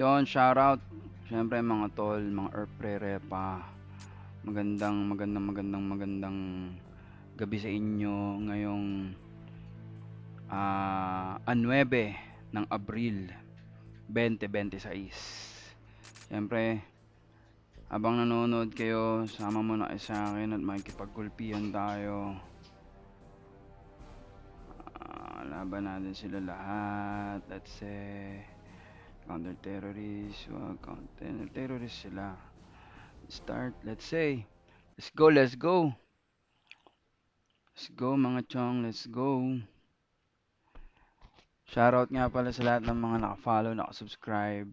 Yon, shoutout. Siyempre mga tol, mga Earth-Pre-Repa. Magandang gabi sa inyo ngayong 9 ng Abril 2026. Siyempre, habang nanonood kayo, sama mo na kayo sa akin at makikipagkulpihan tayo. Laban natin sila lahat. Let's say, counter-terrorist. Counter-terrorist sila. Start, let's say. Let's go, let's go. Let's go mga chong, let's go. Shoutout nga pala sa lahat ng mga naka-follow, naka-subscribe.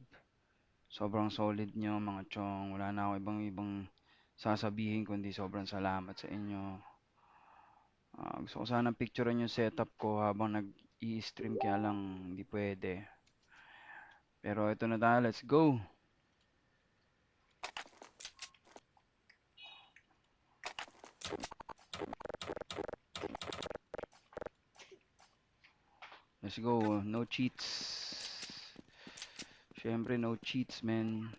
Sobrang solid nyo mga chong. Wala na ako ibang sasabihin kundi sobrang salamat sa inyo. Gusto ko sana picturean yung setup ko habang nag-i-stream kaya lang hindi pwede. Pero ito na tayo, let's go. Let's go, no cheats. Syempre no cheats, man.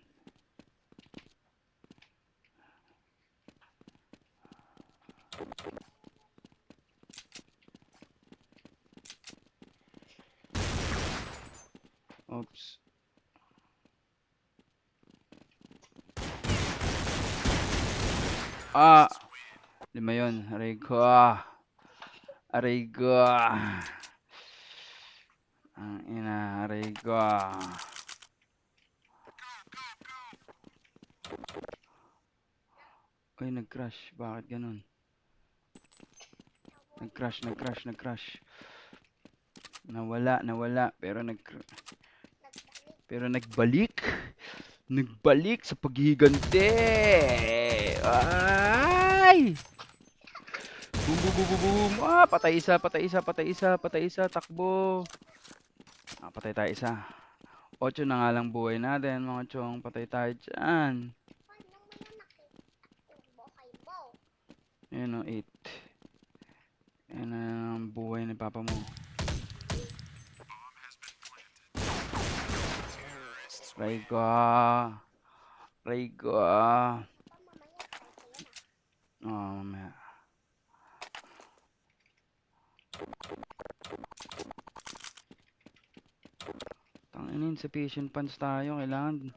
Oops. Lima yun. Aray ko. Aray ko. Ang ina, aray ko. Uy, nag-crash. Bakit ganun? Nag-crash. Nawala. Pero nagbalik. Nagbalik sa paghihiganti. Ay! Boom. Patay isa. Takbo. Patay tayo isa. 8 na nga lang buhay natin, mga chong. Patay tayo dyan. Ayan o, 8. Ayan ang buhay ni papa mo. Raygo. Mamaya. Tanginin, sufficient funds tayo. Kailangan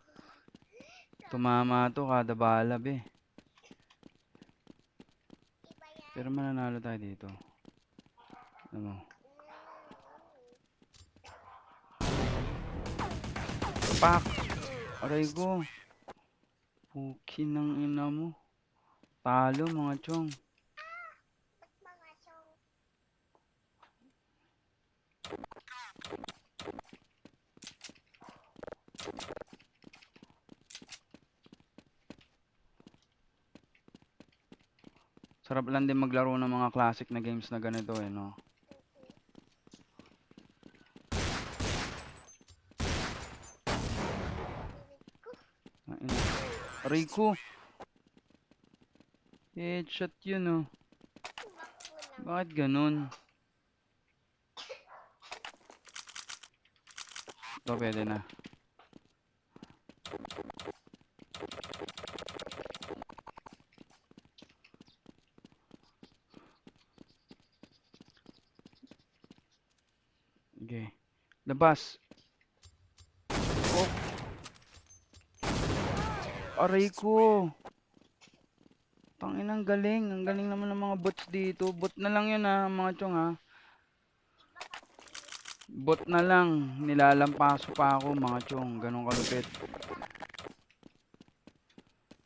tumama to kada balab eh. Pero mananalo tayo dito. Ano mo? Pak! Aray ko. Puki ng ina mo. Talo mga chong. Sarap lang din maglaro ng mga classic na games na ganito eh, no? Aray ko. Headshot yun, oh. Bakit ganun? Ito pwede na. Okay. Labas. Oh. Aray ko. Tangin, ang galing. Ang galing naman ng mga bots dito. Bot na lang yun ha, mga chong ha. Bot na lang. Nilalampaso pa ako, mga chong. Ganun kalupit.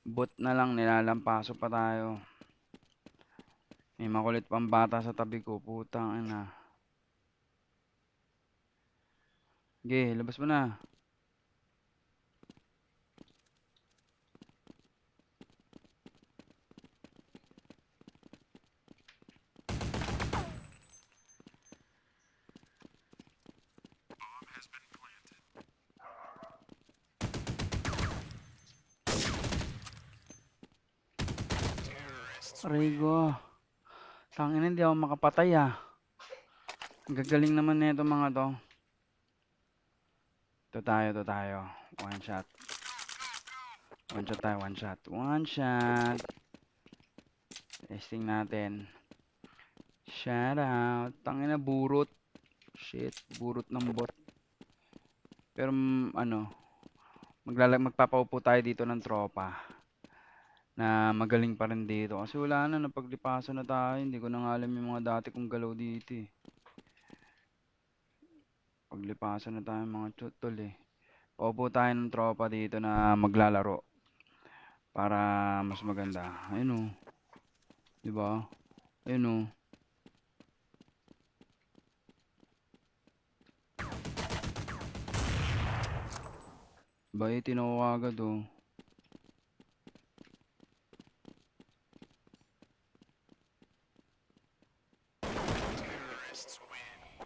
Bot na lang. Nilalampaso pa tayo. May makulit pang bata sa tabi ko. Putang ina. Okay, labas mo na. Aray ko. Tangina, hindi ako makapatay ah. Ang gagaling naman na ito mga to. Ito tayo. One shot. One shot tayo, one shot. One shot. Testing natin. Shout out. Tangina burot. Shit, burot ng bot. Pero ano, magpapaupo tayo dito ng tropa na magaling pa rin dito. Kasi wala na, napaglipasan na tayo. Hindi ko na nga alam yung mga dati kong galaw dito eh. Paglipasan na tayo mga chutol eh. Paupo tayo ng tropa dito na maglalaro. Para mas maganda. Ayun o. Diba? Ayun o. Baitin ako agad o.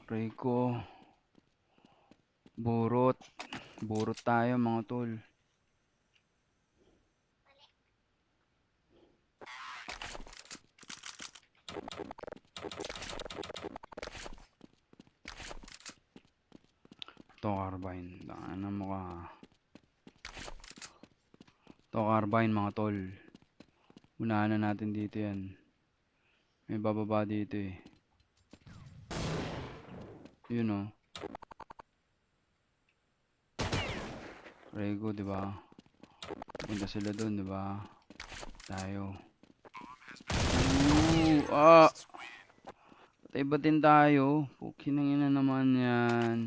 Rico. Burot. Burot tayo mga tol. Ito carbine. Ano mo ka? Ito carbine mga tol. Unahan na natin dito yan. May bababa dito eh. Yun o. Rego, diba? Punta sila dun, diba? Tayo. Ah! Patay ba din tayo? Pukinangina naman yan.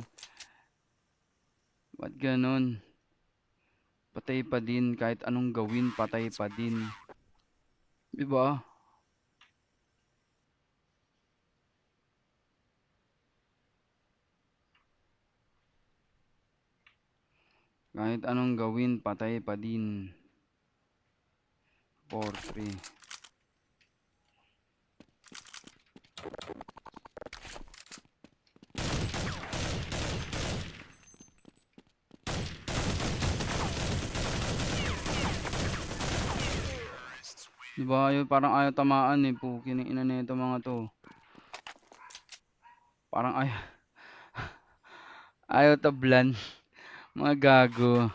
Ba't ganon? Patay pa din. Kahit anong gawin, patay pa din. Diba? Kahit anong gawin, patay pa din. 4-3. Diba? Parang ayaw tamaan eh. Pukin ng ina nito mga to. Parang ayaw. Ayaw tablan. Mga gago.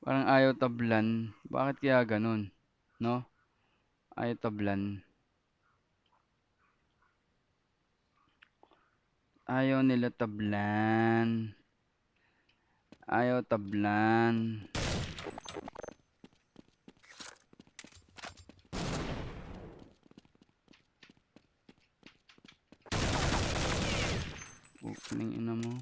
Parang ayaw tablan. Bakit kaya ganun? No? Ayaw tablan. Ayaw nila tablan. Ayaw tablan. Pukining ina mo.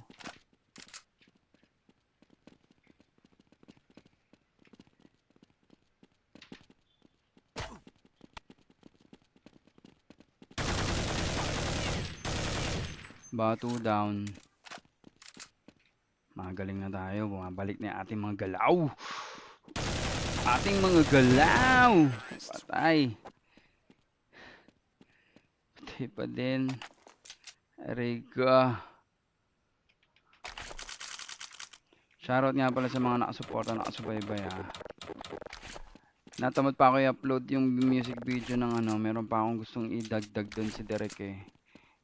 Batu down. Magaling na tayo. Bumabalik na yung ating mga galaw. Ating mga galaw. Patay. Patay pa din. Riga. Shoutout nga pala sa mga nakasuporta, nakasubaybay ha. Natamad pa ako i-upload yung music video ng ano. Meron pa akong gustong idagdag doon si Derek eh.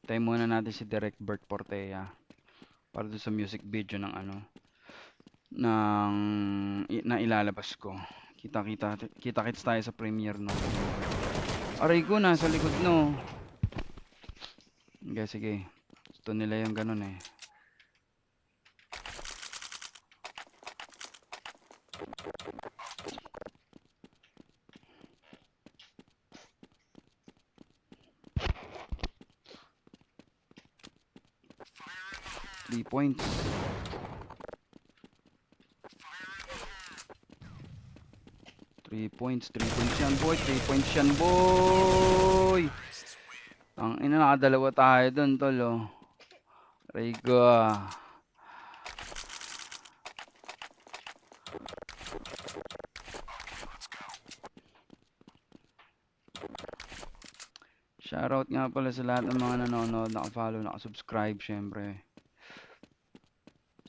Tayo muna natin si Derek Bert Portea. Para doon sa music video ng ano. Na ilalabas ko. Kita-kits tayo sa premiere no. Aray ko, nasa likod no. Okay, sige. Gusto nila yung ganun eh. Three points. 3 points. 3 points yan boy. 3 points yan boy. Ang ina, nakadalawa tayo dun tol oh. Riga. Shoutout nga pala sa lahat ng mga nanonood, naka-follow, naka-subscribe syempre.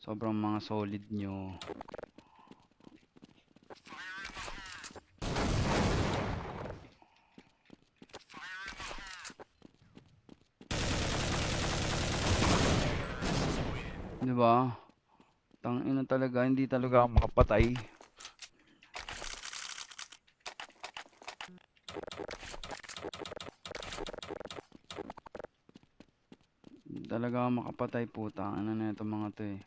Sobrang mga solid nyo. Diba? Tangina talaga, hindi talaga ako makapatay. Hindi talaga ako makapatay, puta. Ano na ito mga to eh.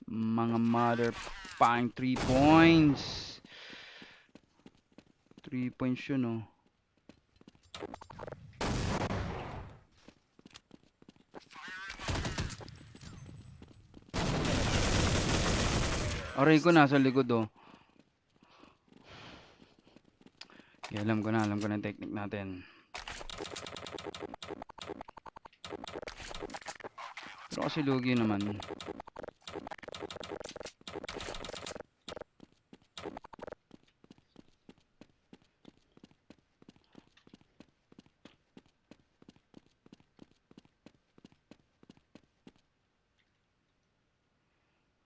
Mga mother pang 3 points. 3 points yun oh. Aray ko nasa likod oh. Okay, alam ko na yung technique natin. Pero kasi lugi naman.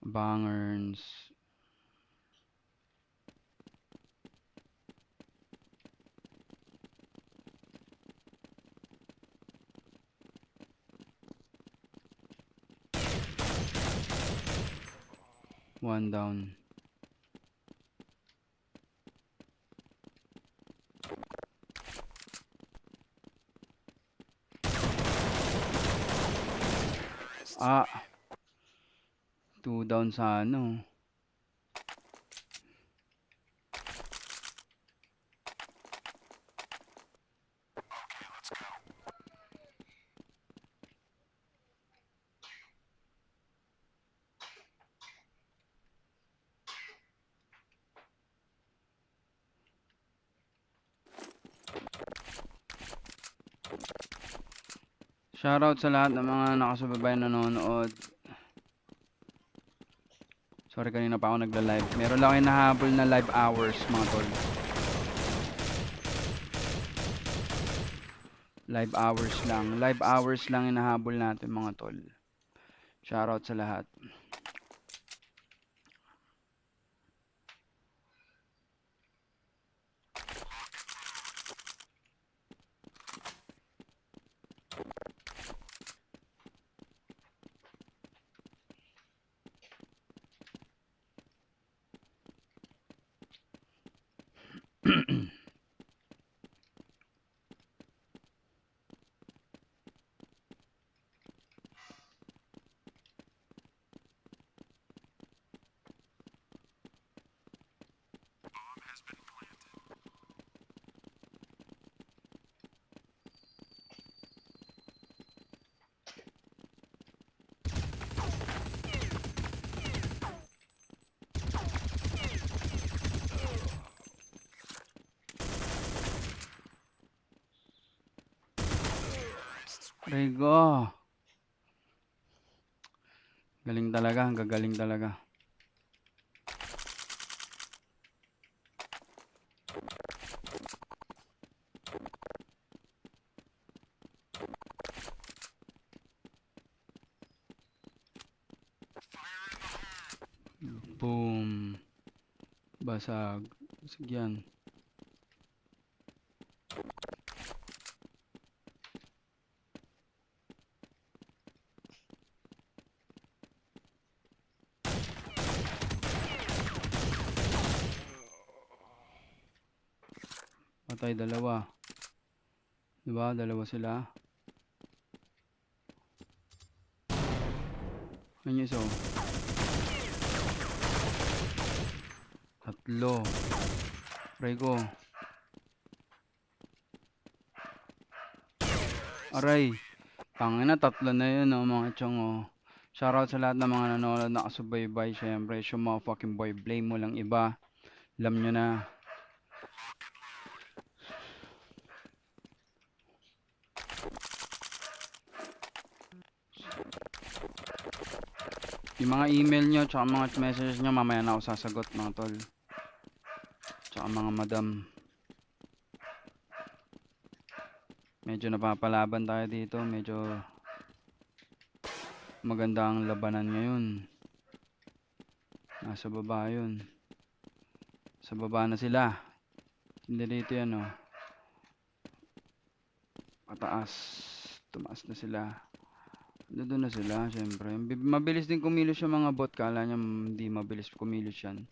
Bangers. One down. Ah. 2 down sa ano. Shoutout sa lahat ng mga nakasubaybay nanonood. Sorry kanina pa ako nagla-live. Meron lang kayo nahabol na live hours mga tol. Live hours lang. Live hours lang inahabol natin mga tol. Shoutout sa lahat. Rigo. Galing talaga, gagaling talaga. Boom. Basag. Basag yan. Patay dalawa. Diba? Dalawa sila. Ano isa oh? Tatlo. Rigo. Aray. Tangina, tatlo na yun oh, mga chong oh. Shoutout sa lahat ng mga nanonood na nakasubaybay. Syempre, yung mga fucking boy. Blame mo lang iba. Alam nyo na. Yung mga email nyo, tsaka mga messages nyo, mamaya na ako sasagot mga tol. Tsaka mga madam. Medyo napapalaban tayo dito. Medyo maganda ang labanan ngayon. Nasa baba yun. Sa baba na sila. Hindi dito yan oh. Pataas. Tumaas na sila. Nandun na sila, syempre. Mabilis din kumilos yung mga bot. Kala niya hindi mabilis kumilos yan.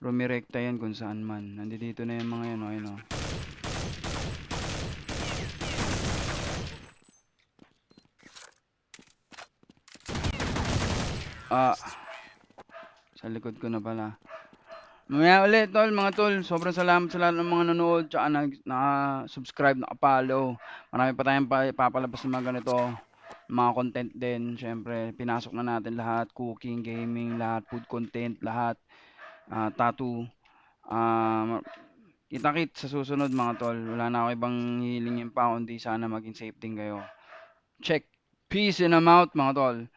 Rumirekta yan kung saan man. Nandito na yung mga yan, oh, ayun, oh. Ah, sa likod ko na pala. Mamaya ulit, tol, mga tol. Sobrang salamat sa lahat ng mga nanonood, tsaka naka-subscribe, naka-follow. Marami pa tayong papalabas ng mga ganito. Mga content din, syempre. Pinasok na natin lahat. Cooking, gaming, lahat. Food content, lahat. Tattoo. Ah, kita-kit sa susunod, mga tol. Wala na ako ibang hihilingin pa, kundi sana maging safe din kayo. Check. Peace and I'm out, mga tol.